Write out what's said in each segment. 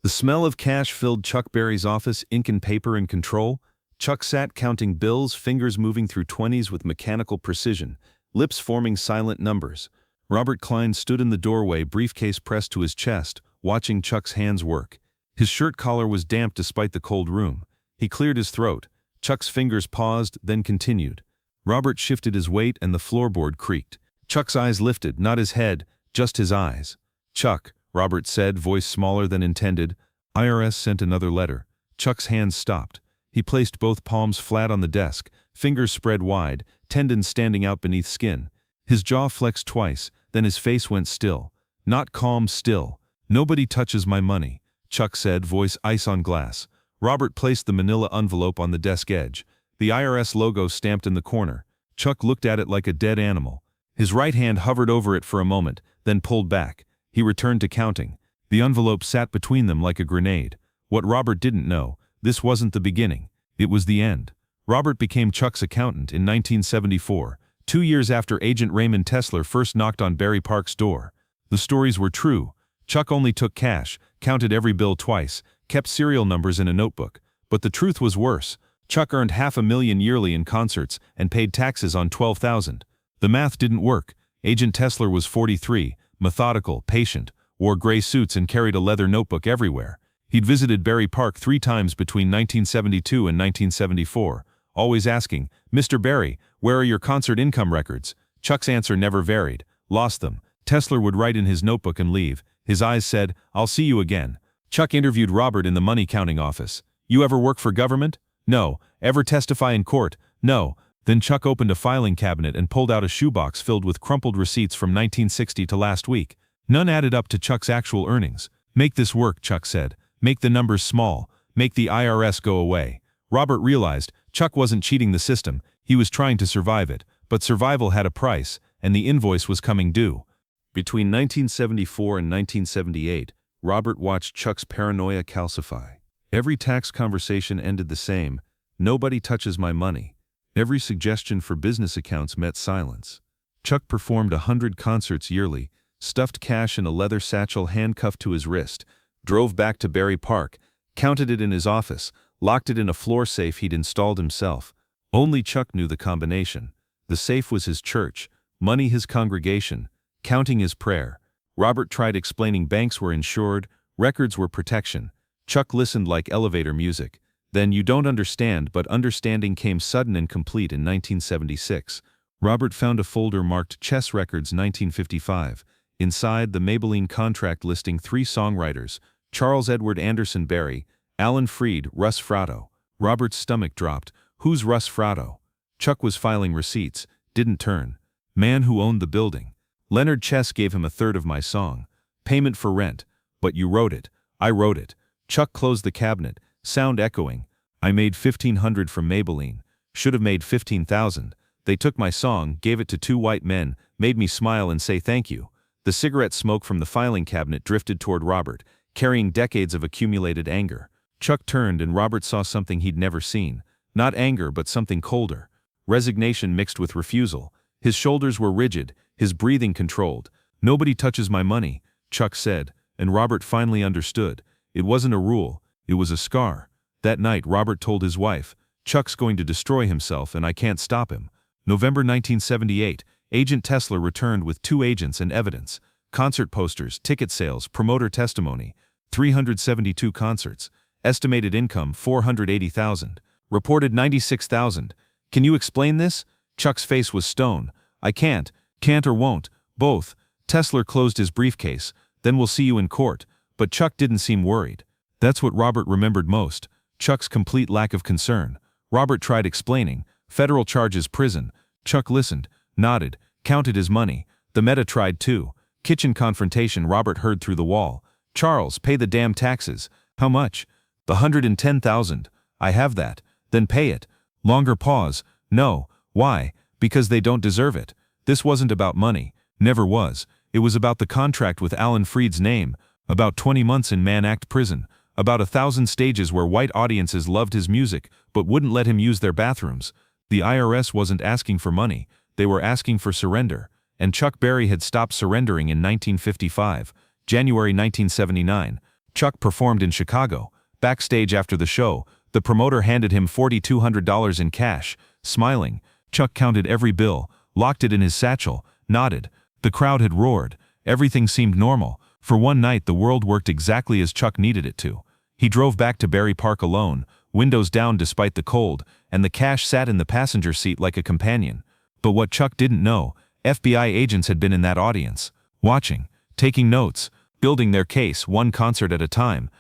The smell of cash filled Chuck Berry's office, ink and paper in control. Chuck sat counting bills, fingers moving through 20s with mechanical precision, lips forming silent numbers. Robert Klein stood in the doorway, briefcase pressed to his chest, watching Chuck's hands work. His shirt collar was damp despite the cold room. He cleared his throat. Chuck's fingers paused, then continued. Robert shifted his weight and the floorboard creaked. Chuck's eyes lifted, not his head, just his eyes. "Chuck," Robert said, voice smaller than intended. "IRS sent another letter." Chuck's hands stopped. He placed both palms flat on the desk, fingers spread wide, tendons standing out beneath skin. His jaw flexed twice, then his face went still. Not calm, still. "Nobody touches my money," Chuck said, voice ice on glass. Robert placed the manila envelope on the desk edge. The IRS logo stamped in the corner. Chuck looked at it like a dead animal. His right hand hovered over it for a moment, then pulled back. He returned to counting. The envelope sat between them like a grenade. What Robert didn't know, this wasn't the beginning. It was the end. Robert became Chuck's accountant in 1974, 2 years after Agent Raymond Tesler first knocked on Berry Park's door. The stories were true. Chuck only took cash, counted every bill twice, kept serial numbers in a notebook. But the truth was worse. Chuck earned $500,000 yearly in concerts and paid taxes on $12,000. The math didn't work. Agent Tesler was 43, methodical, patient, wore gray suits and carried a leather notebook everywhere. He'd visited Berry Park 3 times between 1972 and 1974, always asking, "Mr. Berry, where are your concert income records?" Chuck's answer never varied. "Lost them." Tesler would write in his notebook and leave. His eyes said, "I'll see you again." Chuck interviewed Robert in the money counting office. "You ever work for government?" "No." "Ever testify in court?" "No." Then Chuck opened a filing cabinet and pulled out a shoebox filled with crumpled receipts from 1960 to last week. None added up to Chuck's actual earnings. "Make this work," Chuck said. "Make the numbers small. Make the IRS go away." Robert realized Chuck wasn't cheating the system, he was trying to survive it, but survival had a price, and the invoice was coming due. Between 1974 and 1978, Robert watched Chuck's paranoia calcify. Every tax conversation ended the same: "Nobody touches my money." Every suggestion for business accounts met silence. Chuck performed 100 concerts yearly, stuffed cash in a leather satchel handcuffed to his wrist, drove back to Berry Park, counted it in his office, locked it in a floor safe he'd installed himself. Only Chuck knew the combination. The safe was his church, money his congregation, counting his prayer. Robert tried explaining banks were insured, records were protection. Chuck listened like elevator music. Then "You don't understand," but understanding came sudden and complete in 1976. Robert found a folder marked Chess Records 1955. Inside, the Maybellene contract listing 3 songwriters: Charles Edward Anderson Berry, Alan Freed, Russ Fratto. Robert's stomach dropped. Who's Russ Fratto? Chuck was filing receipts, didn't turn. Man who owned the building. Leonard Chess gave him a third of my song. Payment for rent. But you wrote it. I wrote it. Chuck closed the cabinet, sound echoing. I made $1,500 from Maybellene. Should have made $15,000. They took my song, gave it to 2 white men, made me smile and say thank you. The cigarette smoke from the filing cabinet drifted toward Robert, carrying decades of accumulated anger. Chuck turned and Robert saw something he'd never seen. Not anger, but something colder. Resignation mixed with refusal. His shoulders were rigid, his breathing controlled. "Nobody touches my money," Chuck said, and Robert finally understood. It wasn't a rule, it was a scar. That night, Robert told his wife, "Chuck's going to destroy himself and I can't stop him." November 1978, Agent Tesler returned with 2 agents and evidence. Concert posters, ticket sales, promoter testimony. 372 concerts. Estimated income $480,000. Reported $96,000. "Can you explain this?" Chuck's face was stone. "I can't. Can't or won't. Both." Tesler closed his briefcase. "Then we'll see you in court." But Chuck didn't seem worried. That's what Robert remembered most. Chuck's complete lack of concern. Robert tried explaining. "Federal charges, prison." Chuck listened, nodded, counted his money. Themetta tried too. Kitchen confrontation. Robert heard through the wall. "Charles, pay the damn taxes." "How much?" "The $110,000. "I have that." "Then pay it." Longer pause. "No." "Why?" "Because they don't deserve it." This wasn't about money. Never was. It was about the contract with Alan Freed's name. About 20 months in Mann Act prison. About 1,000 stages where white audiences loved his music, but wouldn't let him use their bathrooms. The IRS wasn't asking for money. They were asking for surrender. And Chuck Berry had stopped surrendering in 1955. January 1979. Chuck performed in Chicago. Backstage after the show, the promoter handed him $4,200 in cash. Smiling, Chuck counted every bill, locked it in his satchel, nodded. The crowd had roared. Everything seemed normal. For one night, the world worked exactly as Chuck needed it to. He drove back to Berry Park alone, windows down despite the cold, and the cash sat in the passenger seat like a companion. But what Chuck didn't know, FBI agents had been in that audience, watching, taking notes, building their case one concert at a time.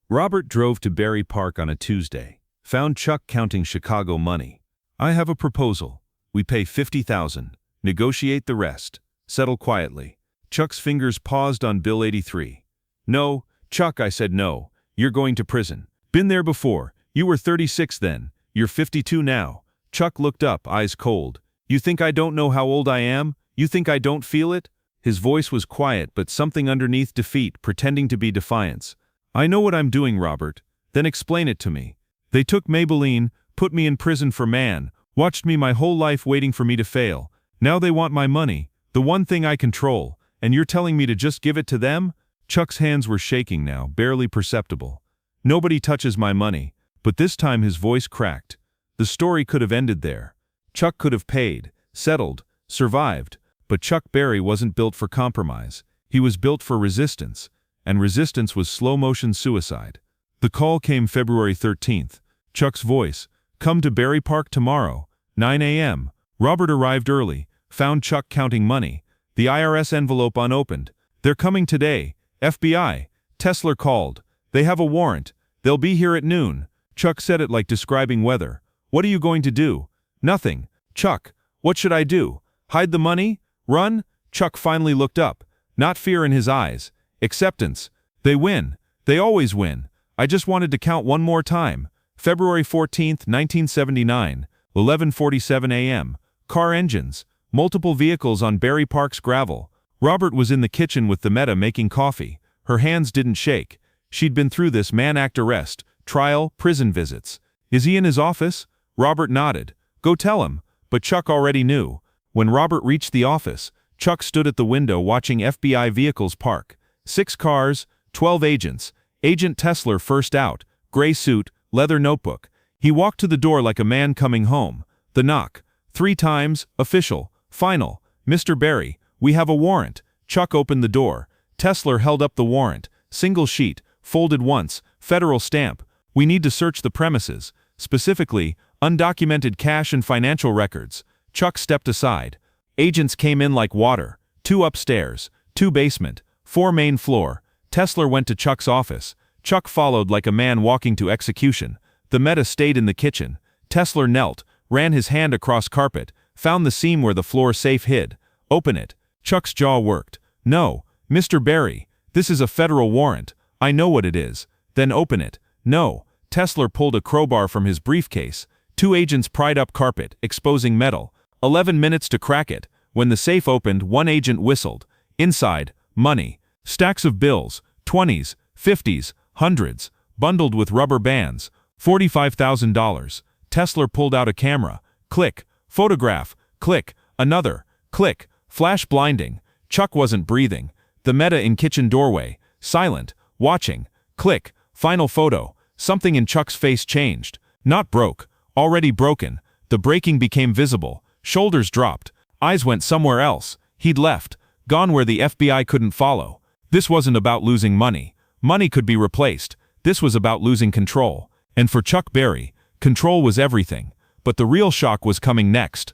Robert drove to Berry Park on a Tuesday, found Chuck counting Chicago money. "I have a proposal. We pay $50,000, negotiate the rest, settle quietly." Chuck's fingers paused on bill 83. "No, Chuck," I said. "No. You're going to prison. Been there before. You were 36 then. You're 52 now." Chuck looked up, eyes cold. "You think I don't know how old I am? You think I don't feel it?" His voice was quiet, but something underneath defeat, pretending to be defiance. "I know what I'm doing, Robert." "Then explain it to me." "They took Maybellene, put me in prison for man, watched me my whole life waiting for me to fail. Now they want my money, the one thing I control, and you're telling me to just give it to them?" Chuck's hands were shaking now, barely perceptible. "Nobody touches my money." But this time his voice cracked. The story could have ended there. Chuck could have paid, settled, survived, but Chuck Berry wasn't built for compromise. He was built for resistance, and resistance was slow-motion suicide. The call came February 13th. Chuck's voice, "Come to Berry Park tomorrow, 9 a.m. Robert arrived early, found Chuck counting money, the IRS envelope unopened. "They're coming today. FBI. Tesla called. They have a warrant. They'll be here at noon." Chuck said it like describing weather. "What are you going to do?" "Nothing." "Chuck, what should I do? Hide the money? Run?" Chuck finally looked up. Not fear in his eyes. Acceptance. "They win. They always win. I just wanted to count one more time." February 14th, 1979, 11:47 a.m. Car engines. Multiple vehicles on Berry Park's gravel. Robert was in the kitchen with Themetta making coffee. Her hands didn't shake. She'd been through this Mann Act arrest, trial, prison visits. "Is he in his office?" Robert nodded. "Go tell him." But Chuck already knew. When Robert reached the office, Chuck stood at the window watching FBI vehicles park. 6 cars, 12 agents. Agent Tesla first out, gray suit, leather notebook. He walked to the door like a man coming home. The knock. 3 times, official, final. "Mr. Berry, we have a warrant." Chuck opened the door. Tesla held up the warrant. Single sheet, folded once, federal stamp. "We need to search the premises. Specifically, undocumented cash and financial records." Chuck stepped aside. Agents came in like water. 2 upstairs, 2 basement, 4 main floor. Tesla went to Chuck's office. Chuck followed like a man walking to execution. Themetta stayed in the kitchen. Tesla knelt, ran his hand across carpet, found the seam where the floor safe hid. "Open it." Chuck's jaw worked. "No, Mr. Berry, this is a federal warrant. I know what it is." "Then open it." "No." Tesla pulled a crowbar from his briefcase. 2 agents pried up carpet, exposing metal. 11 minutes to crack it. When the safe opened, 1 agent whistled. Inside, money. Stacks of bills, 20s, 50s, 100s, bundled with rubber bands. $45,000. Tesla pulled out a camera. Click. Photograph. Click. Another. Click. Flash blinding. Chuck wasn't breathing. Themetta in kitchen doorway. Silent. Watching. Click. Final photo. Something in Chuck's face changed. Not broke. Already broken. The breaking became visible. Shoulders dropped. Eyes went somewhere else. He'd left. Gone where the FBI couldn't follow. This wasn't about losing money. Money could be replaced. This was about losing control. And for Chuck Berry, control was everything. But the real shock was coming next.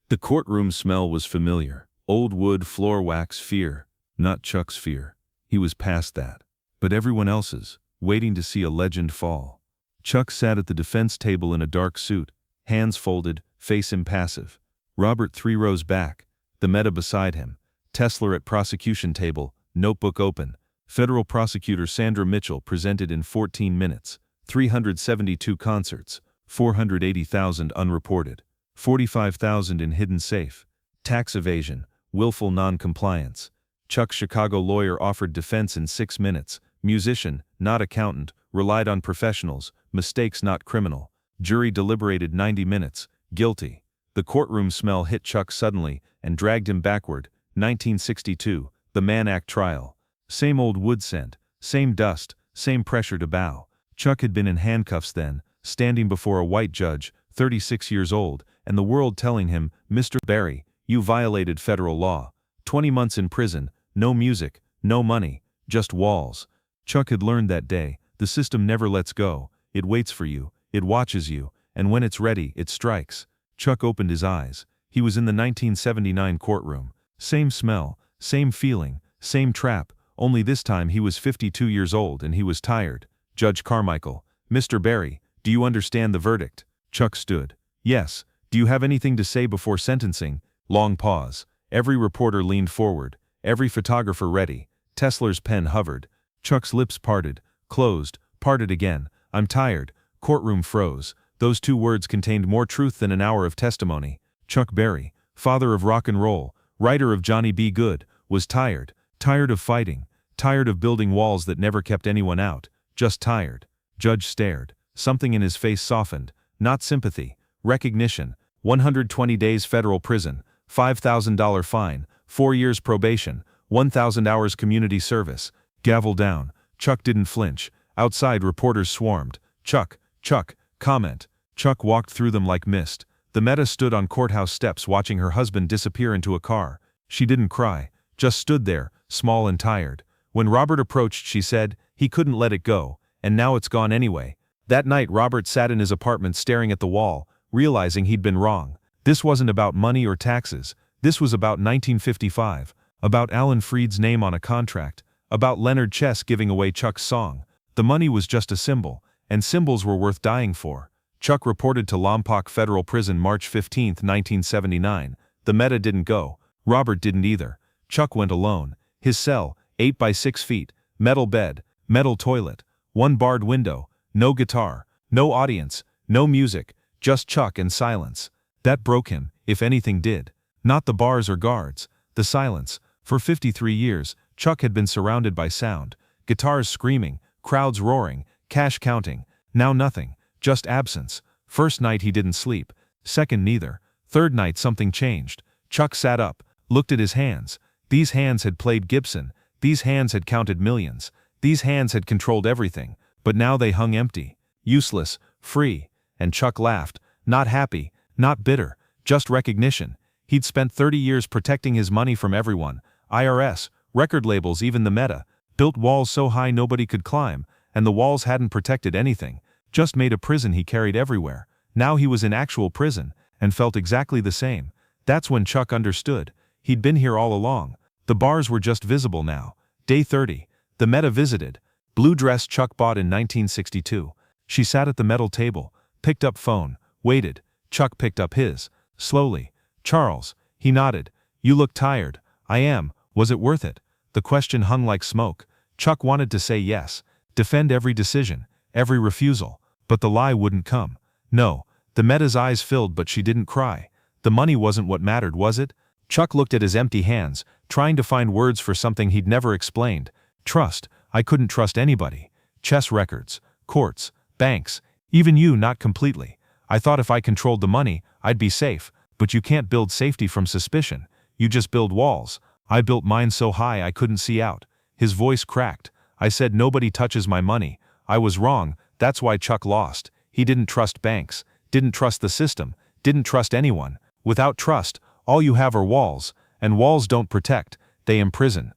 The courtroom smell was familiar. Old wood, floor wax, fear. Not Chuck's fear. He was past that. But everyone else's, waiting to see a legend fall. Chuck sat at the defense table in a dark suit, hands folded, face impassive. Robert 3 rows back, Themetta beside him. Tesla at prosecution table, notebook open. Federal prosecutor Sandra Mitchell presented in 14 minutes. 372 concerts, 480,000 unreported, 45,000 in hidden safe. Tax evasion, willful non-compliance. Chuck's Chicago lawyer offered defense in 6 minutes. Musician, not accountant, relied on professionals, mistakes not criminal. Jury deliberated 90 minutes, guilty. The courtroom smell hit Chuck suddenly and dragged him backward. 1962, the Mann Act trial. Same old wood scent, same dust, same pressure to bow. Chuck had been in handcuffs then, standing before a white judge, 36 years old, and the world telling him, "Mr. Berry, you violated federal law. 20 months in prison, no music, no money, just walls." Chuck had learned that day, the system never lets go. It waits for you, it watches you, and when it's ready, it strikes. Chuck opened his eyes. He was in the 1979 courtroom. Same smell, same feeling, same trap, only this time he was 52 years old and he was tired. Judge Carmichael: "Mr. Berry, do you understand the verdict?" Chuck stood. "Yes. Do you have anything to say before sentencing?" Long pause. Every reporter leaned forward, every photographer ready. Tesler's pen hovered. Chuck's lips parted, closed, parted again. "I'm tired." Courtroom froze. Those two words contained more truth than an hour of testimony. Chuck Berry, father of rock and roll, writer of Johnny B. Goode, was tired. Tired of fighting. Tired of building walls that never kept anyone out. Just tired. Judge stared. Something in his face softened. Not sympathy. Recognition. 120 days federal prison. $5,000 fine. 4 years probation. 1,000 hours community service. Gavel down. Chuck didn't flinch. Outside, reporters swarmed. "Chuck, Chuck, comment." Chuck walked through them like mist. Themetta stood on courthouse steps watching her husband disappear into a car. She didn't cry, just stood there, small and tired. When Robert approached, she said, "He couldn't let it go, and now it's gone anyway." That night Robert sat in his apartment staring at the wall, realizing he'd been wrong. This wasn't about money or taxes. This was about 1955. About Alan Freed's name on a contract. About Leonard Chess giving away Chuck's song. The money was just a symbol, and symbols were worth dying for. Chuck reported to Lompoc Federal Prison March 15, 1979. Themetta didn't go. Robert didn't either. Chuck went alone. His cell, 8 by 6 feet, metal bed, metal toilet, one barred window, no guitar, no audience, no music, just Chuck and silence. That broke him, if anything did. Not the bars or guards, the silence. For 53 years, Chuck had been surrounded by sound. Guitars screaming, crowds roaring, cash counting. Now nothing, just absence. First night he didn't sleep. Second neither. Third night something changed. Chuck sat up, looked at his hands. These hands had played Gibson. These hands had counted millions. These hands had controlled everything. But now they hung empty. Useless, free. And Chuck laughed. Not happy, not bitter, just recognition. He'd spent 30 years protecting his money from everyone. IRS, record labels, even Themetta. Built walls so high nobody could climb, and the walls hadn't protected anything. Just made a prison he carried everywhere. Now he was in actual prison, and felt exactly the same. That's when Chuck understood. He'd been here all along. The bars were just visible now. Day 30. Themetta visited. Blue dress Chuck bought in 1962. She sat at the metal table, picked up phone, waited. Chuck picked up his. Slowly. "Charles." He nodded. "You look tired." "I am." "Was it worth it?" The question hung like smoke. Chuck wanted to say yes. Defend every decision, every refusal. But the lie wouldn't come. No. Themetta's eyes filled, but she didn't cry. The money wasn't what mattered, was it? Chuck looked at his empty hands, trying to find words for something he'd never explained. Trust. I couldn't trust anybody. Chess records, courts, banks, even you, not completely. I thought if I controlled the money, I'd be safe. But you can't build safety from suspicion. You just build walls. I built mine so high I couldn't see out. His voice cracked. I said nobody touches my money. I was wrong. That's why Chuck lost. He didn't trust banks, didn't trust the system, didn't trust anyone. Without trust, all you have are walls, and walls don't protect, they imprison.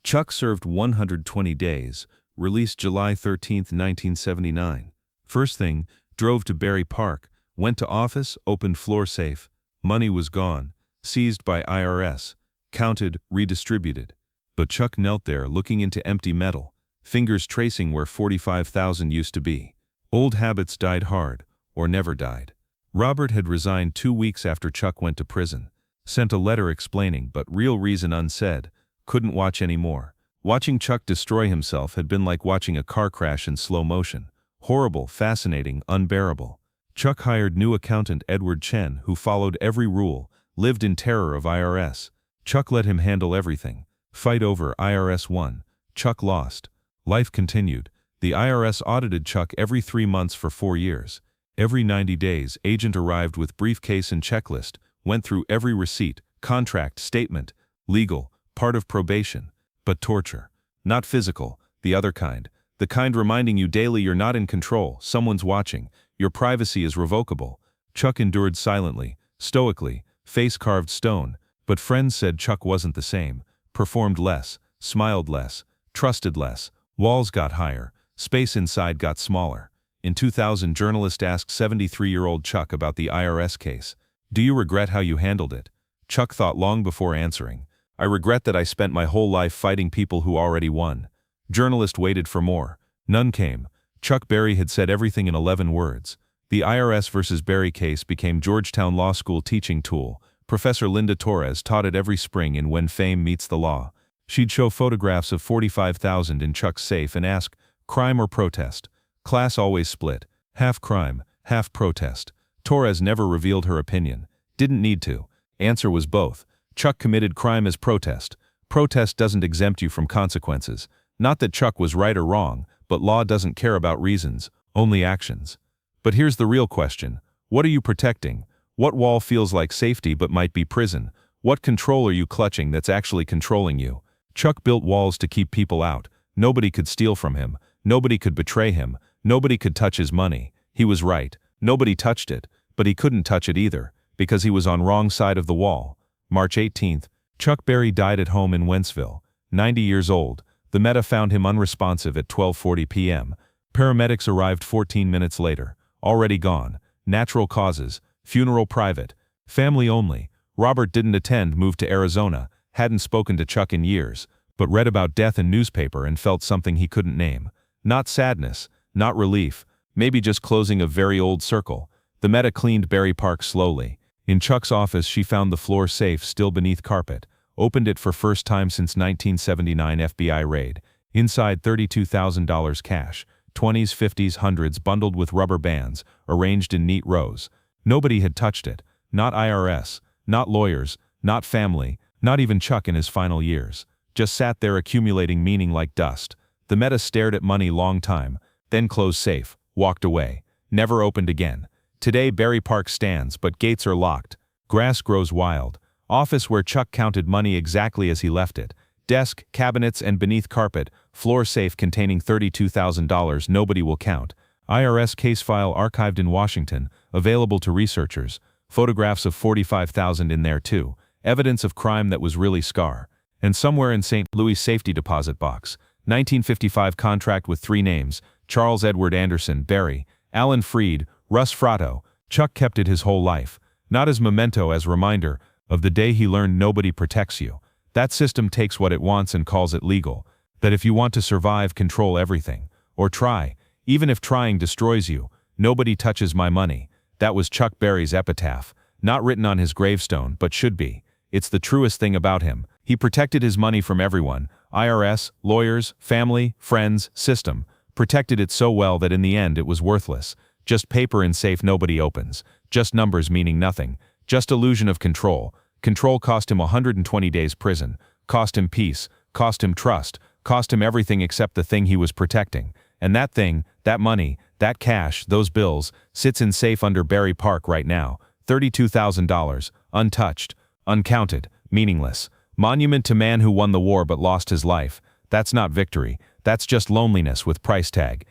Chuck served 120 days, released July 13, 1979. First thing, drove to Berry Park, went to office, opened floor safe. Money was gone, seized by IRS, counted, redistributed. But Chuck knelt there looking into empty metal, fingers tracing where 45,000 used to be. Old habits died hard, or never died. Robert had resigned 2 weeks after Chuck went to prison. Sent a letter explaining, but real reason unsaid. Couldn't watch anymore. Watching Chuck destroy himself had been like watching a car crash in slow motion. Horrible, fascinating, unbearable. Chuck hired new accountant Edward Chen, who followed every rule, lived in terror of IRS. Chuck let him handle everything. Fight over, IRS won. Chuck lost. Life continued. The IRS audited Chuck every 3 months for 4 years. Every 90 days, agent arrived with briefcase and checklist, went through every receipt, contract, statement, legal, part of probation. But torture. Not physical, the other kind. The kind reminding you daily you're not in control, someone's watching, your privacy is revocable. Chuck endured silently, stoically, face carved stone, but friends said Chuck wasn't the same, performed less, smiled less, trusted less, walls got higher, space inside got smaller. In 2000, journalist asked 73-year-old Chuck about the IRS case. Do you regret how you handled it? Chuck thought long before answering. I regret that I spent my whole life fighting people who already won. Journalist waited for more. None came. Chuck Berry had said everything in 11 words. The IRS versus Berry case became Georgetown Law School teaching tool. Professor Linda Torres taught it every spring in When Fame Meets the Law. She'd show photographs of 45,000 in Chuck's safe and ask, crime or protest? Class always split. Half crime, half protest. Torres never revealed her opinion. Didn't need to. Answer was both. Chuck committed crime as protest. Protest doesn't exempt you from consequences. Not that Chuck was right or wrong, but law doesn't care about reasons, only actions. But here's the real question. What are you protecting? What wall feels like safety but might be prison? What control are you clutching that's actually controlling you? Chuck built walls to keep people out. Nobody could steal from him. Nobody could betray him. Nobody could touch his money. He was right. Nobody touched it, but he couldn't touch it either, because he was on wrong side of the wall. March 18th, Chuck Berry died at home in Wentzville, 90 years old. Themetta found him unresponsive at 12:40 p.m. Paramedics arrived 14 minutes later. Already gone. Natural causes. Funeral private. Family only. Robert didn't attend, moved to Arizona, hadn't spoken to Chuck in years, but read about death in newspaper and felt something he couldn't name. Not sadness, not relief, maybe just closing a very old circle. Themetta cleaned Berry Park slowly. In Chuck's office she found the floor safe still beneath carpet. Opened it for first time since 1979 FBI raid. Inside $32,000 cash. 20s, 50s, 100s bundled with rubber bands, arranged in neat rows. Nobody had touched it. Not IRS, not lawyers, not family, not even Chuck in his final years. Just sat there accumulating meaning like dust. Themetta stared at money long time, then closed safe, walked away. Never opened again. Today Berry Park stands, but gates are locked. Grass grows wild. Office where Chuck counted money exactly as he left it. Desk, cabinets, and beneath carpet, floor safe containing $32,000 nobody will count. IRS case file archived in Washington, available to researchers. Photographs of 45,000 in there too. Evidence of crime that was really scar. And somewhere in St. Louis safety deposit box. 1955 contract with 3 names, Charles Edward Anderson, Berry, Alan Freed, Russ Fratto. Chuck kept it his whole life. Not as memento, as reminder of the day he learned nobody protects you. That system takes what it wants and calls it legal. That if you want to survive, control everything. Or try. Even if trying destroys you. Nobody touches my money. That was Chuck Berry's epitaph. Not written on his gravestone, but should be. It's the truest thing about him. He protected his money from everyone. IRS, lawyers, family, friends, system. Protected it so well that in the end it was worthless. Just paper in safe nobody opens. Just numbers meaning nothing. Just illusion of control. Control cost him 120 days prison. Cost him peace. Cost him trust. Cost him everything except the thing he was protecting. And that thing, that money, that cash, those bills, sits in safe under Berry Park right now. $32,000. Untouched. Uncounted. Meaningless. Monument to man who won the war but lost his life. That's not victory. That's just loneliness with price tag.